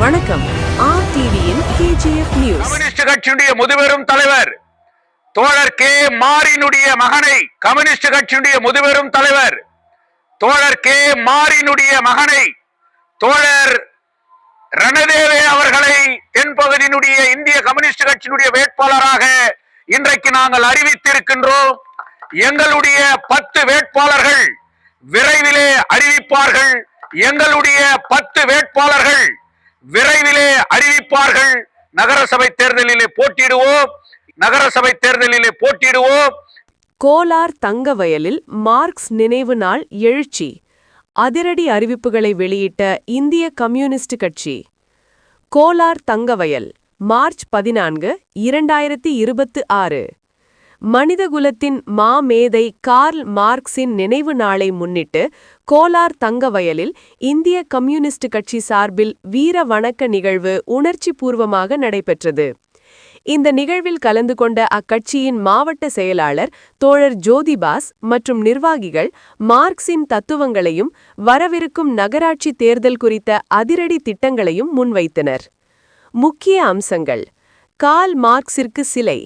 வணக்கம். RTVயின் KGF news. Communist கட்சியுடைய முதுபெரும் தலைவர் தோழர் கே மாரினுடைய மகனை கம்யூனிஸ்ட் கட்சியுடைய முதுபெரும் தலைவர் தோழர் கே மாரினுடைய மகனை தோழர் ரணதேவே அவர்களை தென்பகுதியினுடைய இந்திய கம்யூனிஸ்ட் கட்சியினுடைய வேட்பாளராக இன்றைக்கு நாங்கள் அறிவித்திருக்கின்றோம். எங்களுடைய 10 வேட்பாளர்கள் விரைவிலே அறிவிப்பார்கள். எங்களுடைய 10 வேட்பாளர்கள் விரைவிலே அறிவிப்பார்கள். நகரசபை தேர்தலிலே போட்டியிடுவோம். கோலார் தங்கவயலில் மார்க்ஸ் நினைவு நாள் எழுச்சி. அதிரடி அறிவிப்புகளை வெளியிட்ட இந்திய கம்யூனிஸ்ட் கட்சி. கோலார் தங்கவயல் மார்ச் 14, 2026. மனிதகுலத்தின் மாமேதை கார்ல் மார்க்ஸின் நினைவு நாளை முன்னிட்டு கோலார் தங்கவயலில் இந்திய கம்யூனிஸ்ட் கட்சி சார்பில் வீர வணக்க நிகழ்வு உணர்ச்சி பூர்வமாக நடைபெற்றது. இந்த நிகழ்வில் கலந்து கொண்ட அக்கட்சியின் மாவட்ட செயலாளர் தோழர் ஜோதிபாஸ் மற்றும் நிர்வாகிகள் மார்க்ஸின் தத்துவங்களையும் வரவிருக்கும் நகராட்சி தேர்தல் குறித்த அதிரடி திட்டங்களையும் முன்வைத்தனர். முக்கிய அம்சங்கள்: கார்ல் மார்க்ஸிற்கு சிலை.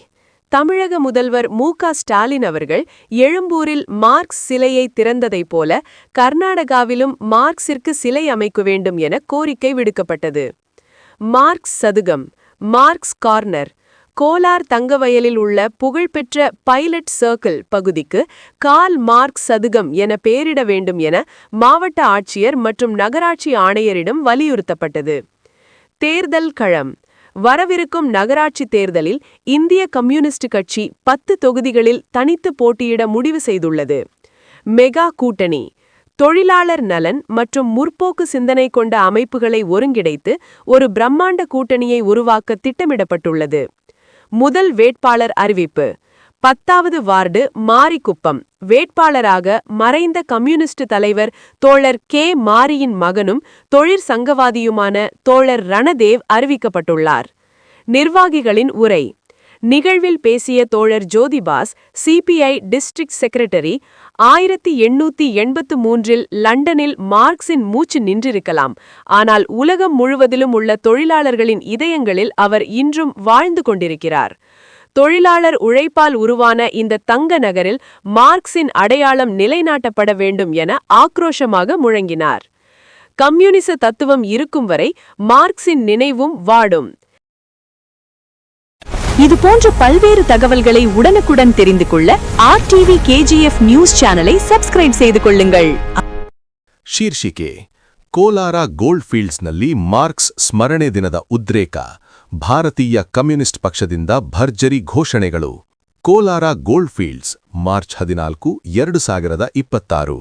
தமிழக முதல்வர் மு.க. ஸ்டாலின் அவர்கள் எழும்பூரில் மார்க்ஸ் சிலையை திறந்ததைப் போல கர்நாடகாவிலும் மார்க்ஸிற்கு சிலை அமைக்க வேண்டும் என கோரிக்கை விடுக்கப்பட்டது. மார்க்ஸ் சதுகம், மார்க்ஸ் கார்னர். கோலார் தங்கவயலில் உள்ள புகழ்பெற்ற பைலட் சர்க்கிள் பகுதிக்கு கார்ல் மார்க்ஸ் சதுகம் என பெயரிட வேண்டும் என மாவட்ட ஆட்சியர் மற்றும் நகராட்சி ஆணையரிடம் வலியுறுத்தப்பட்டது. தேர்தல் களம். வரவிருக்கும் நகராட்சி தேர்தலில் இந்திய கம்யூனிஸ்ட் கட்சி 10 தொகுதிகளில் தனித்து போட்டியிட முடிவு செய்துள்ளது. மெகா கூட்டணி. தொழிலாளர் நலன் மற்றும் முற்போக்கு சிந்தனை கொண்ட அமைப்புகளை ஒருங்கிணைத்து ஒரு பிரம்மாண்ட கூட்டணியை உருவாக்க திட்டமிடப்பட்டுள்ளது. முதல் வேட்பாளர் அறிவிப்பு. 10வது வார்டு மாரிக்குப்பம். வேட்பாளராக மறைந்த கம்யூனிஸ்ட் தலைவர் தோழர் கே மாரியின் மகனும் தொழிற்சங்கவாதியுமான தோழர் ரணதேவ் அறிவிக்கப்பட்டுள்ளார். நிர்வாகிகளின் உரை. நிகழ்வில் பேசிய தோழர் ஜோதிபாஸ், சிபிஐ டிஸ்ட்ரிக்ட் செக்ரட்டரி, 1883இல் லண்டனில் மார்க்ஸின் மூச்சு நின்றிருக்கலாம், ஆனால் உலகம் முழுவதிலும் உள்ள தொழிலாளர்களின் இதயங்களில் அவர் இன்றும் வாழ்ந்து கொண்டிருக்கிறார். தொழிலாளர் உழைப்பால் உருவான இந்த தங்க நகரில் மார்க்ஸின் அடையாளம் நிலைநாட்டப்பட வேண்டும் என ஆக்ரோஷமாக முழங்கினார். கம்யூனிச தத்துவம் இருக்கும் வரை மார்க்ஸின் நினைவும் வாடும். இதுபோன்ற பல்வேறு தகவல்களை உடனுக்குடன் தெரிந்து கொள்ள RTV KGF நியூஸ் சேனலை சப்ஸ்கிரைப் செய்து கொள்ளுங்கள். ಶೀರ್ಷಿಕೆ: ಕೋಲಾರ ಗೋಲ್ಡ್ ಫೀಲ್ಡ್ಸ್ನಲ್ಲಿ ಮಾರ್ಕ್ಸ್ ಸ್ಮರಣೆ ದಿನದ ಉದ್ರೇಕ. ಭಾರತೀಯ ಕಮ್ಯುನಿಸ್ಟ್ ಪಕ್ಷದಿಂದ ಭರ್ಜರಿ ಘೋಷಣೆಗಳು. Kolar gold fields March 14, 2026.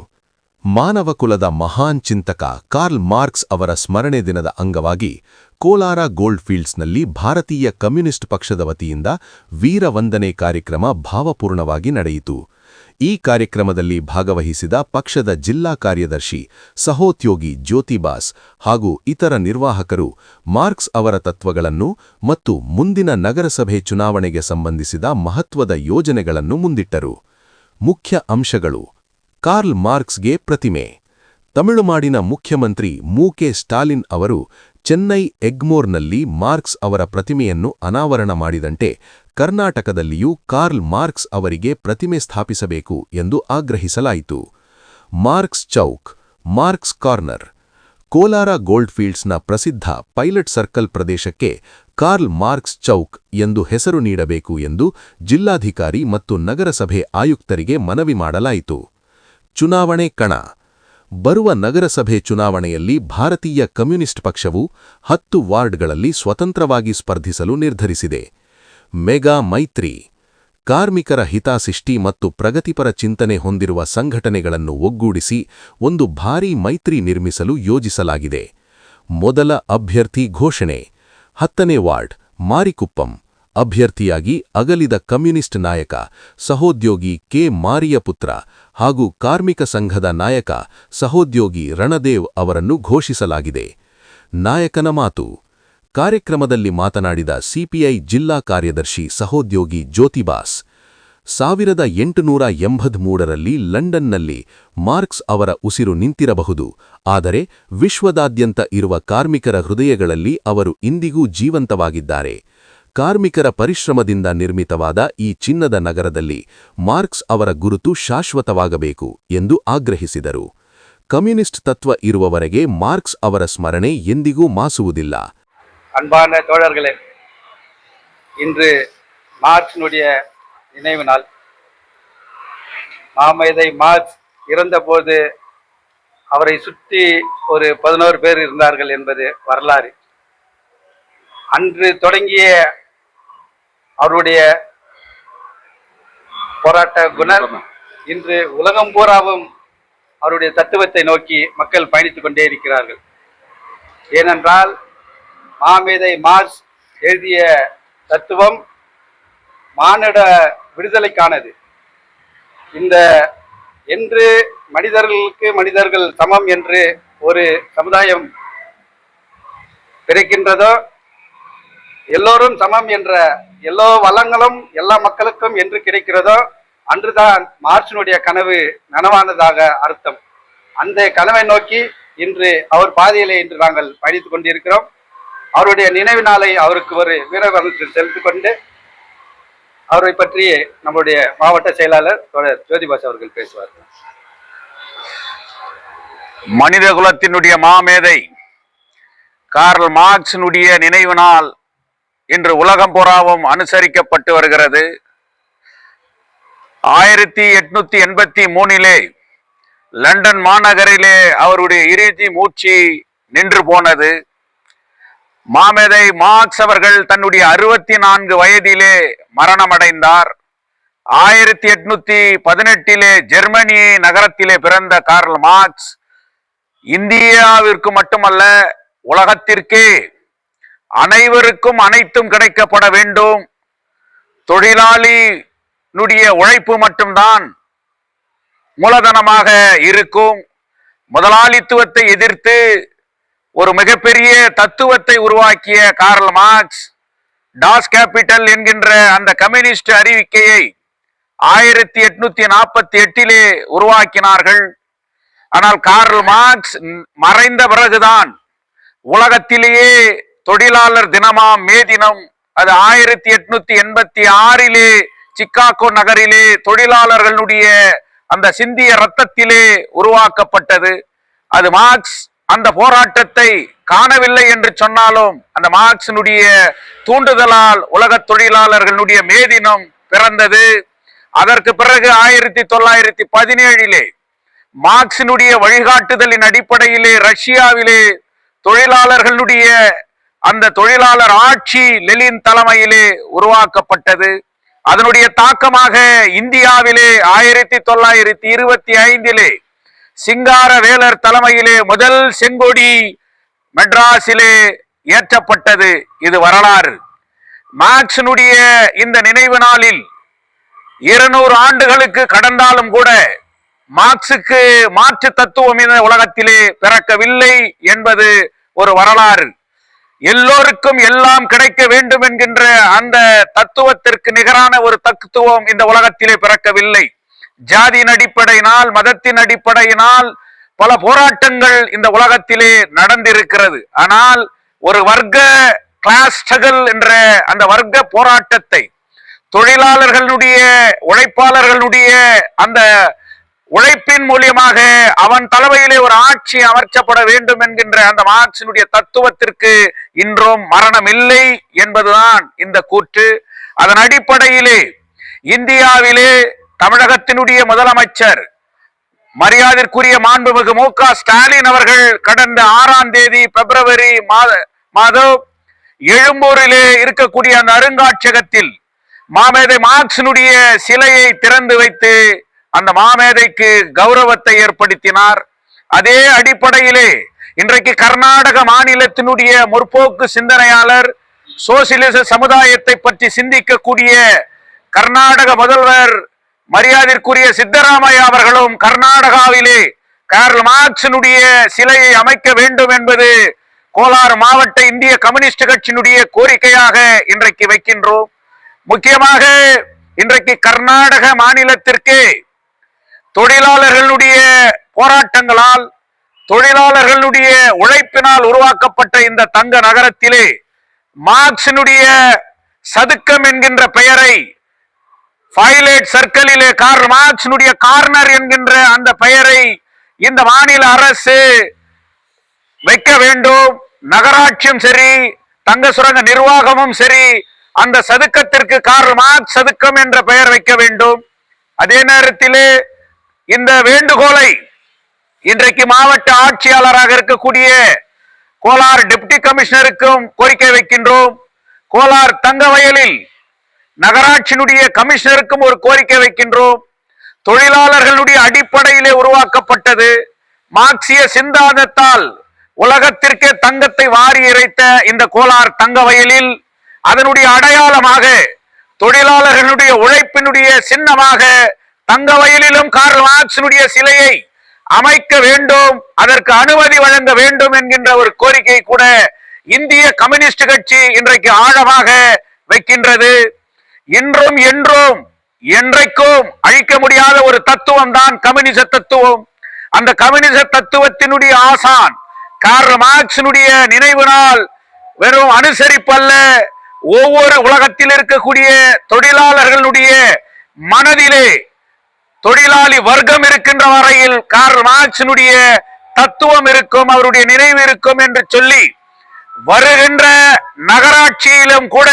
ಮಾನವಕುಲದ ಮಹಾನ್ ಚಿಂತಕ ಕಾರ್ಲ್ ಮಾರ್ಕ್ಸ್ ಅವರ ಸ್ಮರಣೆ ದಿನದ ಅಂಗವಾಗಿ ಕೋಲಾರ ಗೋಲ್ಡ್ ಫೀಲ್ಡ್ಸ್ನಲ್ಲಿ ಭಾರತೀಯ ಕಮ್ಯುನಿಸ್ಟ್ ಪಕ್ಷದ ವತಿಯಿಂದ ವೀರವಂದನೆ ಕಾರ್ಯಕ್ರಮ ಭಾವಪೂರ್ಣವಾಗಿ ನಡೆಯಿತು. ಈ ಕಾರ್ಯಕ್ರಮದಲ್ಲಿ ಭಾಗವಹಿಸಿದ ಪಕ್ಷದ ಜಿಲ್ಲಾ ಕಾರ್ಯದರ್ಶಿ ಸಹೋದ್ಯೋಗಿ ಜ್ಯೋತಿಬಾಸ್ ಹಾಗೂ ಇತರ ನಿರ್ವಾಹಕರು ಮಾರ್ಕ್ಸ್ ಅವರ ತತ್ವಗಳನ್ನು ಮತ್ತು ಮುಂದಿನ ನಗರಸಭೆ ಚುನಾವಣೆಗೆ ಸಂಬಂಧಿಸಿದ ಮಹತ್ವದ ಯೋಜನೆಗಳನ್ನು ಮುಂದಿಟ್ಟರು. ಮುಖ್ಯ ಅಂಶಗಳು: ಕಾರ್ಲ್ ಮಾರ್ಕ್ಸ್ಗೆ ಪ್ರತಿಮೆ. ತಮಿಳುನಾಡಿನ ಮುಖ್ಯಮಂತ್ರಿ ಮು.ಕೆ. ಸ್ಟಾಲಿನ್ ಅವರು ಚೆನ್ನೈ ಎಗ್ಮೋರ್ನಲ್ಲಿ ಮಾರ್ಕ್ಸ್ ಅವರ ಪ್ರತಿಮೆಯನ್ನು ಅನಾವರಣ ಮಾಡಿದಂತೆ ಕರ್ನಾಟಕದಲ್ಲಿಯೂ ಕಾರ್ಲ್ ಮಾರ್ಕ್ಸ್ ಅವರಿಗೆ ಪ್ರತಿಮೆ ಸ್ಥಾಪಿಸಬೇಕು ಎಂದು ಆಗ್ರಹಿಸಲಾಯಿತು. Marx chowk, Marx corner. Kolar gold ಫೀಲ್ಡ್ಸ್ನ ಪ್ರಸಿದ್ಧ ಪೈಲಟ್ ಸರ್ಕಲ್ ಪ್ರದೇಶಕ್ಕೆ ಕಾರ್ಲ್ ಮಾರ್ಕ್ಸ್ ಚೌಕ್ ಎಂದು ಹೆಸರು ನೀಡಬೇಕು ಎಂದು ಜಿಲ್ಲಾಧಿಕಾರಿ ಮತ್ತು ನಗರಸಭೆ ಆಯುಕ್ತರಿಗೆ ಮನವಿ ಮಾಡಲಾಯಿತು. ಚುನಾವಣೆ ಕಣ. ಬರುವ ನಗರಸಭೆ ಚುನಾವಣೆಯಲ್ಲಿ ಭಾರತೀಯ ಕಮ್ಯುನಿಸ್ಟ್ ಪಕ್ಷವು 10 ವಾರ್ಡ್ಗಳಲ್ಲಿ ಸ್ವತಂತ್ರವಾಗಿ ಸ್ಪರ್ಧಿಸಲು ನಿರ್ಧರಿಸಿದೆ. ಮೆಗಾ ಮೈತ್ರಿ. ಕಾರ್ಮಿಕರ ಹಿತಾಸಕ್ತಿ ಮತ್ತು ಪ್ರಗತಿಪರ ಚಿಂತನೆ ಹೊಂದಿರುವ ಸಂಘಟನೆಗಳನ್ನು ಒಗ್ಗೂಡಿಸಿ ಒಂದು ಭಾರೀ ಮೈತ್ರಿ ನಿರ್ಮಿಸಲು ಯೋಜಿಸಲಾಗಿದೆ. ಮೊದಲ ಅಭ್ಯರ್ಥಿ ಘೋಷಣೆ. 10ನೇ ವಾರ್ಡ್ ಮಾರಿಕುಪ್ಪಂ. ಅಭ್ಯರ್ಥಿಯಾಗಿ ಅಗಲಿದ ಕಮ್ಯುನಿಸ್ಟ್ ನಾಯಕ ಸಹೋದ್ಯೋಗಿ ಕೆ ಮಾರಿಯ ಪುತ್ರ ಹಾಗೂ ಕಾರ್ಮಿಕ ಸಂಘದ ನಾಯಕ ಸಹೋದ್ಯೋಗಿ ರಣದೇವ್ ಅವರನ್ನು ಘೋಷಿಸಲಾಗಿದೆ. ನಾಯಕನ ಮಾತು. ಕಾರ್ಯಕ್ರಮದಲ್ಲಿ ಮಾತನಾಡಿದ ಸಿಪಿಐ ಜಿಲ್ಲಾ ಕಾರ್ಯದರ್ಶಿ ಸಹೋದ್ಯೋಗಿ ಜ್ಯೋತಿಬಾಸ್, 1883ರಲ್ಲಿ ಲಂಡನ್ನಲ್ಲಿ ಮಾರ್ಕ್ಸ್ ಅವರ ಉಸಿರು ನಿಂತಿರಬಹುದು, ಆದರೆ ವಿಶ್ವದಾದ್ಯಂತ ಇರುವ ಕಾರ್ಮಿಕರ ಹೃದಯಗಳಲ್ಲಿ ಅವರು ಇಂದಿಗೂ ಜೀವಂತವಾಗಿದ್ದಾರೆ. ಕಾರ್ಮಿಕರ ಪರಿಶ್ರಮದಿಂದ ನಿರ್ಮಿತವಾದ ಈ ಚಿನ್ನದ ನಗರದಲ್ಲಿ ಮಾರ್ಕ್ಸ್ ಅವರ ಗುರುತು ಶಾಶ್ವತವಾಗಬೇಕು ಎಂದು ಆಗ್ರಹಿಸಿದರು. ಕಮ್ಯುನಿಸ್ಟ್ ತತ್ವ ಇರುವವರೆಗೆ ಮಾರ್ಕ್ಸ್ ಅವರ ಸ್ಮರಣೆ ಎಂದಿಗೂ ಮಾಸುವುದಿಲ್ಲ. அன்பான தோழர்களே, இன்று மார்க்ஸினுடைய நினைவு நாள். மாமேதை மார்க்ஸ் இறந்தபோது அவரை சுற்றி ஒரு 11 பேர் இருந்தார்கள் என்பது வரலாறு. அன்று தொடங்கிய அவருடைய போராட்ட குணம் இன்று உலகம் பூராவும் அவருடைய தத்துவத்தை நோக்கி மக்கள் பயணித்துக் கொண்டே இருக்கிறார்கள். ஏனென்றால் மாமேதை மார்க்ஸ் எழுதிய தத்துவம் மானிட விடுதலைக்கானது. இந்த என்று மனிதர்களுக்கு மனிதர்கள் சமம் என்று ஒரு சமுதாயம் பிறக்கின்றதோ, எல்லோரும் சமம் என்ற எல்லா வளங்களும் எல்லா மக்களுக்கும் என்று கிடைக்கிறதோ அன்றுதான் மார்க்ஸினுடைய கனவு நனவானதாக அர்த்தம். அந்த கனவை நோக்கி இன்று அவர் பாதையிலே இன்று நாங்கள் பயணித்துக் கொண்டிருக்கிறோம். அவருடைய நினைவு நாளை அவருக்கு ஒரு வீரவணக்கத்தை செலுத்திக் கொண்டு அவரை பற்றி நம்முடைய மாவட்ட செயலாளர் தோழர் ஜோதிபாஸ் அவர்கள் பேசுவார்கள். மனித குலத்தினுடைய மாமேதை கார்ல் மார்க்ஸினுடைய நினைவு நாள் இன்று உலகம் பூராவும் அனுசரிக்கப்பட்டு வருகிறது. 1883 லண்டன் மாநகரிலே அவருடைய இறுதி மூச்சு நின்று போனது. மாமேதை மார்க்ஸ் அவர்கள் தன்னுடைய 64 வயதிலே மரணமடைந்தார். 1818 ஜெர்மனி நகரத்திலே பிறந்த கார்ல் மார்க்ஸ் இந்தியாவிற்கு மட்டுமல்ல உலகத்திற்கே அனைவருக்கும் அனைத்தும் கிடைக்கப்பட வேண்டும், தொழிலாளியினுடைய உழைப்பு மட்டும்தான் மூலதனமாக இருக்கும், முதலாளித்துவத்தை எதிர்த்து ஒரு மிகப்பெரிய தத்துவத்தை உருவாக்கிய கார்ல் மார்க்ஸ் டாஸ் கேபிட்டல் என்கின்ற அந்த கம்யூனிஸ்ட் அறிவிக்கையை 1848 உருவாக்கினார்கள். ஆனால் கார்ல் மார்க்ஸ் மறைந்த பிறகுதான் உலகத்திலேயே தொழிலாளர் தினமாம் மே தினம் அது 1886 சிக்காகோ நகரிலே தொழிலாளர்களுடைய அந்த சிந்திய ரத்தத்திலே உருவாக்கப்பட்டது. அது மார்க்ஸ் அந்த போராட்டத்தை காணவில்லை என்று சொன்னாலும் அந்த மார்க்ஸினுடைய தூண்டுதலால் உலக தொழிலாளர்களுடைய மே தினம் பிறந்தது. அதற்கு பிறகு 1917 மார்க்ஸினுடைய வழிகாட்டுதலின் அடிப்படையிலே ரஷ்யாவிலே தொழிலாளர்களுடைய அந்த தொழிலாளர் ஆட்சி லெனின் தலைமையிலே உருவாக்கப்பட்டது. அதனுடைய தாக்கமாக இந்தியாவிலே 1925 சிங்காரவேலர் தலைமையிலே முதல் செங்கொடி மெட்ராஸிலே ஏற்றப்பட்டது. இது வரலாறு. மார்க்ஸினுடைய இந்த நினைவு நாளில் 200 ஆண்டுகளுக்கு கடந்தாலும் கூட மார்க்ஸுக்கு மாற்று தத்துவம் இந்த உலகத்திலே பிறக்கவில்லை என்பது ஒரு வரலாறு. எல்லோருக்கும் எல்லாம் கிடைக்க வேண்டும் என்கின்ற அந்த தத்துவத்திற்கு நிகரான ஒரு தத்துவம் இந்த உலகத்திலே பிறக்கவில்லை. ஜாதியின் அடிப்படையினால் மதத்தின் அடிப்படையினால் பல போராட்டங்கள் இந்த உலகத்திலே நடந்திருக்கிறது. ஆனால் ஒரு வர்க்க கிளாஸ் ஸ்ட்ரகிள் என்ற அந்த வர்க்க போராட்டத்தை தொழிலாளர்களுடைய உழைப்பாளர்களுடைய அந்த உழைப்பின் மூலியமாக அவன் தலைமையிலே ஒரு ஆட்சி அமர்த்தப்பட வேண்டும் என்கின்ற அந்த மார்க்ஸினுடைய தத்துவத்திற்கு இன்றும் மரணம் இல்லை என்பதுதான் இந்த கூற்று. அதன் அடிப்படையிலே இந்தியாவிலே தமிழகத்தினுடைய முதலமைச்சர் மரியாதைக்குரிய மாண்புமிகு மு க ஸ்டாலின் அவர்கள் கடந்த 6ஆம் தேதி பிப்ரவரி மாதம் எழும்பூரிலே இருக்கக்கூடிய அந்த அருங்காட்சியகத்தில் மாமேதை மார்க்ஸினுடைய சிலையை திறந்து வைத்து அந்த மாமேதைக்கு கௌரவத்தை ஏற்படுத்தினார். அதே அடிப்படையிலே இன்றைக்கு கர்நாடக மாநிலத்தினுடைய முற்போக்கு சிந்தனையாளர் சோசியலிச சமுதாயத்தை பற்றி சிந்திக்கக்கூடிய கர்நாடக முதல்வர் மரியாதைக்குரிய சித்தராமையா அவர்களும் கர்நாடகாவிலே கார்ல் மார்க்ஸினுடைய சிலையை அமைக்க வேண்டும் என்பது கோலார் மாவட்ட இந்திய கம்யூனிஸ்ட் கட்சியினுடைய கோரிக்கையாக இன்றைக்கு வைக்கின்றோம். முக்கியமாக இன்றைக்கு கர்நாடக மாநிலத்திற்கு தொழிலாளர்களுடைய போராட்டங்களால், தொழிலாளர்களுடைய உழைப்பினால் உருவாக்கப்பட்ட இந்த தங்க நகரத்திலே மார்க்சினுடைய சதுக்கம் என்கின்ற பெயரை ஃபைலேட் சர்க்கிளிலே கார்ல் மார்க்சினுடைய கார்னர் என்கின்ற அந்த பெயரை இந்த மாநில அரசு வைக்க வேண்டும். நகராட்சியும் சரி, தங்க சுரங்க நிர்வாகமும் சரி, அந்த சதுக்கத்திற்கு கார்ல் மார்க்ஸ் சதுக்கம் என்ற பெயர் வைக்க வேண்டும். அதே நேரத்திலே இந்த வேண்டுகோளை இன்றைக்கு மாவட்ட ஆட்சியாளராக இருக்கக்கூடிய கோலார் டெப்டி கமிஷனருக்கும் கோரிக்கை வைக்கின்றோம். கோலார் தங்க வயலில் நகராட்சியினுடைய கமிஷனருக்கும் ஒரு கோரிக்கை வைக்கின்றோம். தொழிலாளர்களுடைய அடிப்படையிலே உருவாக்கப்பட்டது. மார்க்சிய சிந்தாந்தத்தால் உலகத்திற்கே தங்கத்தை வாரி இறைத்த இந்த கோலார் தங்க வயலில் அதனுடைய அடையாளமாக, தொழிலாளர்களுடைய உழைப்பினுடைய சின்னமாக தங்க வயலிலும் கார்ல் மார்க்சினுடைய சிலையை அமைக்க வேண்டும், அதற்கு அனுமதி வழங்க வேண்டும் என்கின்ற ஒரு கோரிக்கை கூட இந்திய கம்யூனிஸ்ட் கட்சி இன்றைக்கு ஆழமாக வைக்கின்றது. இன்றும் என்றும் என்றைக்கும் அழிக்க முடியாத ஒரு தத்துவம் தான் கம்யூனிச தத்துவம். அந்த கம்யூனிச தத்துவத்தினுடைய ஆசான் கார்ல் மார்க்சினுடைய நினைவு நாள் வெறும் அனுசரிப்பல்ல, ஒவ்வொரு உலகத்தில் இருக்கக்கூடிய தொழிலாளர்களுடைய மனதிலே தொழிலாளி வர்க்கம் இருக்கின்ற வரையில் கார்ல் மார்க்சினுடைய தத்துவம் இருக்கும், அவருடைய நினைவு இருக்கும் என்று சொல்லி வருகின்ற நகராட்சியிலும் கூட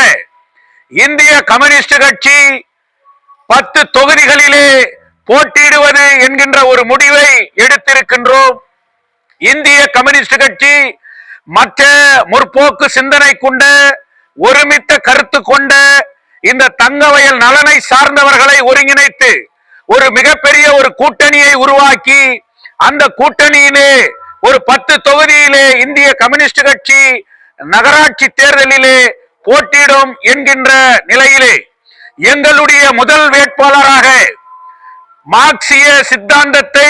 இந்திய கம்யூனிஸ்ட் கட்சி 10 தொகுதிகளிலே போட்டியிடுவது என்கின்ற ஒரு முடிவை எடுத்திருக்கின்றோம். இந்திய கம்யூனிஸ்ட் கட்சி மற்ற முற்போக்கு சிந்தனை கொண்ட, ஒருமித்த கருத்து கொண்ட இந்த தங்கவயல் நலனை சார்ந்தவர்களை ஒருங்கிணைத்து ஒரு மிகப்பெரிய ஒரு கூட்டணியை உருவாக்கி, அந்த கூட்டணியிலே ஒரு 10 தொகுதியிலே இந்திய கம்யூனிஸ்ட் கட்சி நகராட்சி தேர்தலிலே போட்டியிடும் என்கின்ற நிலையிலே எங்களுடைய முதல் வேட்பாளராக மார்க்சிய சித்தாந்தத்தை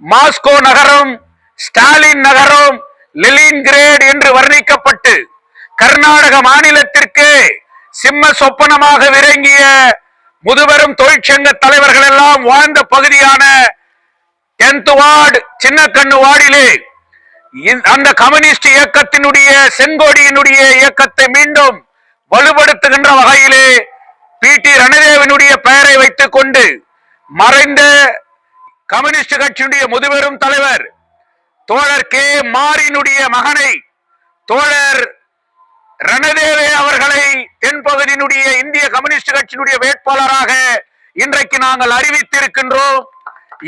மாஸ்கோ நகரம், ஸ்டாலின் நகரம், லெனின்கிரேட் என்று வர்ணிக்கப்பட்டு கர்நாடக மாநிலத்திற்கு சிம்ம சொப்பனமாக விளங்கிய முதுபெரும் தொழிற்சங்க தலைவர்கள் எல்லாம் வாழ்ந்த பகுதியான 10th வார்டு சின்னக்கண்ணு வார்டிலே அந்த கம்யூனிஸ்ட் இயக்கத்தினுடைய செங்கோடியினுடைய இயக்கத்தை மீண்டும் வலுப்படுத்துகின்ற வகையிலே பி.டி. ரணதேவனுடைய பெயரை வைத்துக் கொண்டு மறைந்த கம்யூனிஸ்ட் கட்சியினுடைய முதுபெரும் தலைவர் தோழர் கே மாரினுடைய மகனை தோழர் ரணதேவே அவர்களை தென்பகுதியினுடைய இந்திய கம்யூனிஸ்ட் கட்சியினுடைய வேட்பாளராக இன்றைக்கு நாங்கள் அறிவித்திருக்கின்றோம்.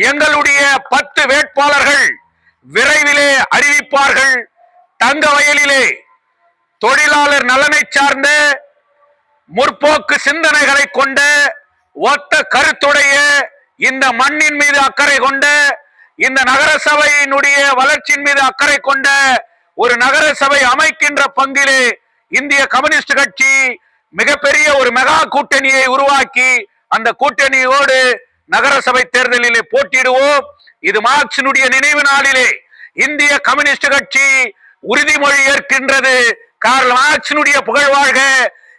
எங்களுடைய 10 வேட்பாளர்கள் விரைவிலே அறிவிப்பார்கள். தங்க வயலிலே தொழிலாளர் நலனை சார்ந்த முற்போக்கு சிந்தனைகளை கொண்ட, ஒத்த கருத்துடைய, இந்த மண்ணின் மீது அக்கறை கொண்ட, இந்த நகர சபையினுடைய வளர்ச்சியின் மீது அக்கறை கொண்ட ஒரு நகர சபை அமைக்கின்ற பங்கிலே இந்திய கம்யூனிஸ்ட் கட்சி மிகப்பெரிய ஒரு மெகா கூட்டணியை உருவாக்கி அந்த கூட்டணியோடு நகர சபை தேர்தலிலே போட்டியிடுவோம். இது மார்க்சினுடைய நினைவு நாளிலே இந்திய கம்யூனிஸ்ட் கட்சி உறுதிமொழி ஏற்கின்றது. கார்ல் மார்க்சினுடைய புகழ்வாழ்க,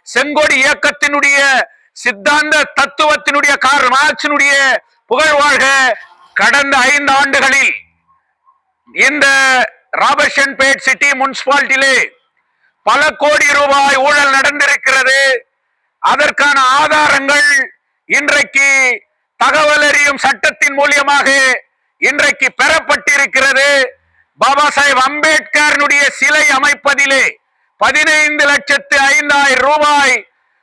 செங்கோடி இயக்கத்தினுடைய சித்தாந்த தத்துவத்தினுடைய கார்ல் மார்க்சினுடைய புகழ்வாழ்க. கடந்த 5 ஆண்டுகளில் இந்த ராபர்ட்சன்பேட் சிட்டி முனிசிபாலிட்டியிலே பல கோடி ரூபாய் ஊழல் நடந்திருக்கிறது. அதற்கான ஆதாரங்கள் இன்றைக்கு தகவல் அறியும் சட்டத்தின் மூலியமாக இன்றைக்கு பெறப்பட்டிருக்கிறது. பாபா சாஹேப் அம்பேத்கருடைய சிலை அமைப்பதிலே 15,05,000 ரூபாய்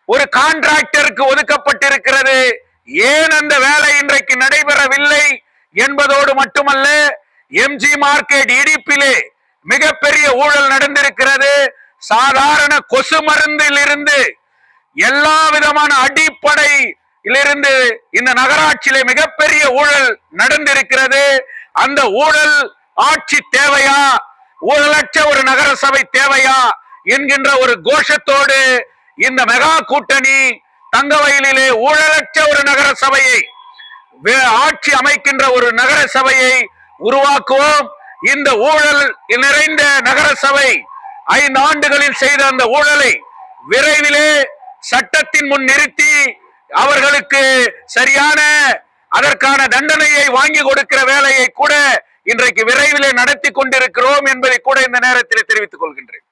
ஒரு கான்ட்ராக்டருக்கு ஒதுக்கப்பட்டிருக்கிறது. ஏன் அந்த வேலை இன்றைக்கு நடைபெறவில்லை என்பதோடு மட்டுமல்ல, எம்ஜி மார்க்கெட் இடிப்பிலே மிகப்பெரிய ஊழல் நடந்திருக்கிறது. சாதாரண கொசு மருந்தில் இருந்து எல்லா விதமான அடிப்படையிலிருந்து இந்த நகராட்சியிலே மிகப்பெரிய ஊழல் நடந்திருக்கிறது. அந்த ஊழல் ஆட்சி தேவையா, ஊழலற்ற ஒரு நகர சபை தேவையா என்கின்ற ஒரு கோஷத்தோடு இந்த மெகா கூட்டணி தங்கவயலிலே ஊழலற்ற ஒரு நகர சபையை, ஆட்சி அமைக்கின்ற ஒரு நகர சபையை உருவாக்குவோம். இந்த ஊழல் நிறைந்த நகர சபை 5 ஆண்டுகளில் செய்த அந்த ஊழலை விரைவிலே சட்டத்தின் முன் நிறுத்தி அவர்களுக்கு சரியான அதற்கான தண்டனையை வாங்கி கொடுக்கிற வேலையை கூட இன்றைக்கு விரைவிலே நடத்தி கொண்டிருக்கிறோம் என்பதை கூட இந்த நேரத்தில் தெரிவித்துக் கொள்கின்றேன்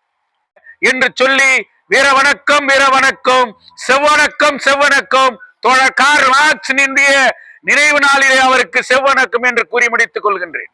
என்று சொல்லி வீர வணக்கம், வீர வணக்கம், செவ்வணக்கம், செவ்வணக்கம். தோழர் கார்ல் மார்க்ஸ் இந்திய நினைவு நாளிலே அவருக்கு செவ்வணக்கம் என்று கூறி முடித்துக் கொள்கின்றேன்.